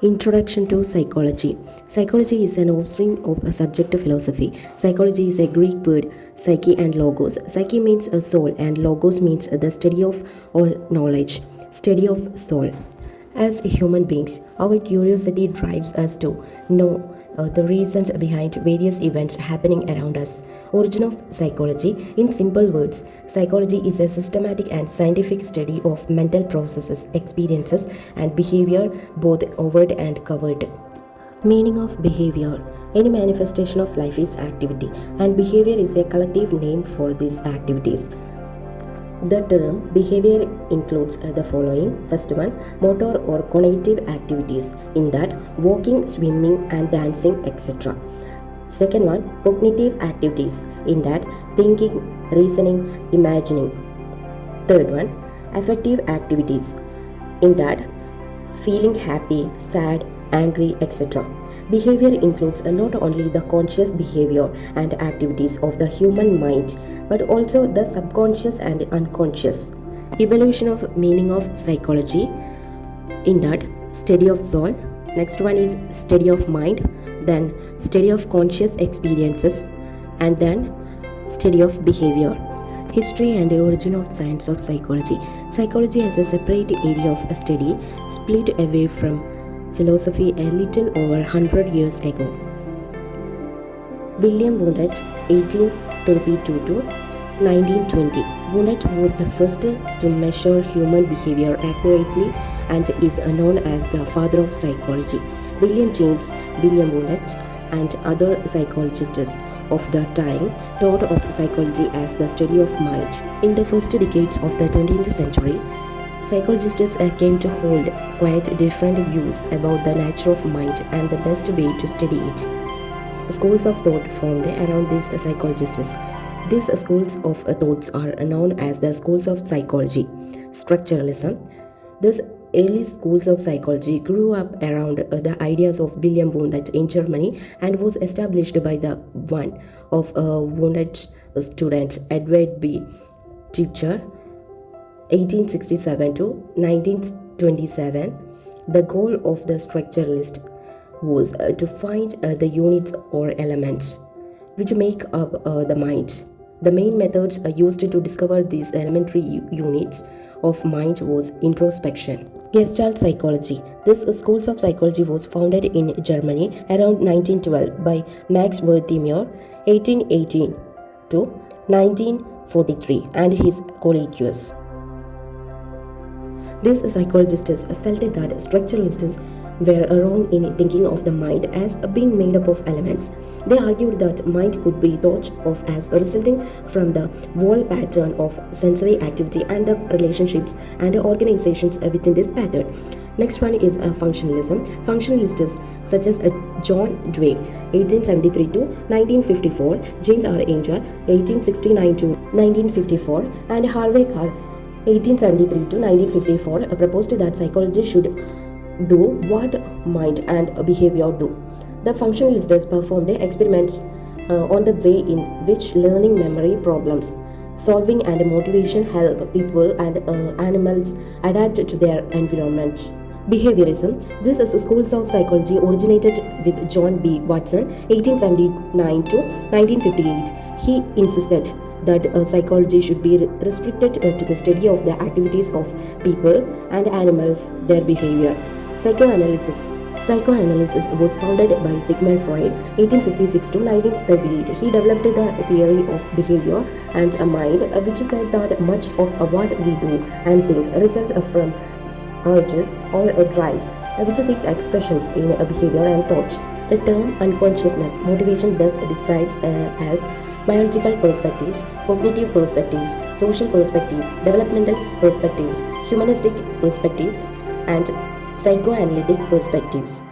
Introduction to Psychology. Psychology is an offspring of a subject of philosophy. Psychology is a Greek word, psyche and logos. Psyche means a soul, and logos means the study of or knowledge, study of soul. As human beings, our curiosity drives us to know the reasons behind various events happening around us. Origin of psychology. In simple words, psychology is a systematic and scientific study of mental processes, experiences, and behavior, both overt and covert. Meaning of behavior. Any manifestation of life is activity, and behavior is a collective name for these activities. The term behavior includes the following. First one, motor or cognitive activities, in that walking, swimming, and dancing, etc. Second one, cognitive activities, in that thinking, reasoning, imagining. Third one, affective activities, in that feeling happy, sad, angry, etc. Behavior includes not only the conscious behavior and activities of the human mind, but also the subconscious and unconscious. Evolution of meaning of psychology, in that study of soul. Next one is study of mind, then study of conscious experiences, and then study of behavior. History and origin of science of psychology. Psychology as a separate area of study, split away from philosophy a little over 100 years ago. William Wundt, 1832 to 1920. Wundt was the first to measure human behavior accurately and is known as the father of psychology. William James, William Wundt, and other psychologists of the time thought of psychology as the study of mind. In the first decades of the 20th century, psychologists came to hold quite different views about the nature of mind and the best way to study it. Schools of thought formed around these psychologists. These schools of thoughts are known as the schools of psychology. Structuralism. These early schools of psychology grew up around the ideas of William Wundt in Germany and was established by the one of Wundt's student Edward B. Teacher, 1867 to 1927. The goal of the structuralist was to find the units or elements which make up the mind. The main methods used to discover these elementary units of mind was introspection. Gestalt psychology. This schools of psychology was founded in Germany around 1912 by Max Wertheimer, 1818 to 1943, and his colleagues. These psychologists felt that structuralists were wrong in thinking of the mind as being made up of elements. They argued that mind could be thought of as resulting from the whole pattern of sensory activity and the relationships and organizations within this pattern. Next one is functionalism. Functionalists such as John Dewey, 1873 to 1954, James R. Ainger, 1869 to 1954, and Harvey Carr, 1873 to 1954, proposed that psychology should do what mind and behavior do. The functionalists performed experiments on the way in which learning, memory, problems solving, and motivation help people and animals adapt to their environment. Behaviorism. This is schools of psychology originated with John B. Watson, 1879 to 1958. He insisted that psychology should be restricted to the study of the activities of people and animals, their behavior. Psychoanalysis. Psychoanalysis was founded by Sigmund Freud, 1856 to 1938. He developed the theory of behavior and mind, which said that much of what we do and think results from urges or drives, which seeks expressions in behavior and thought. The term unconsciousness motivation thus describes as biological perspectives, cognitive perspectives, social perspective, developmental perspectives, humanistic perspectives, and psychoanalytic perspectives.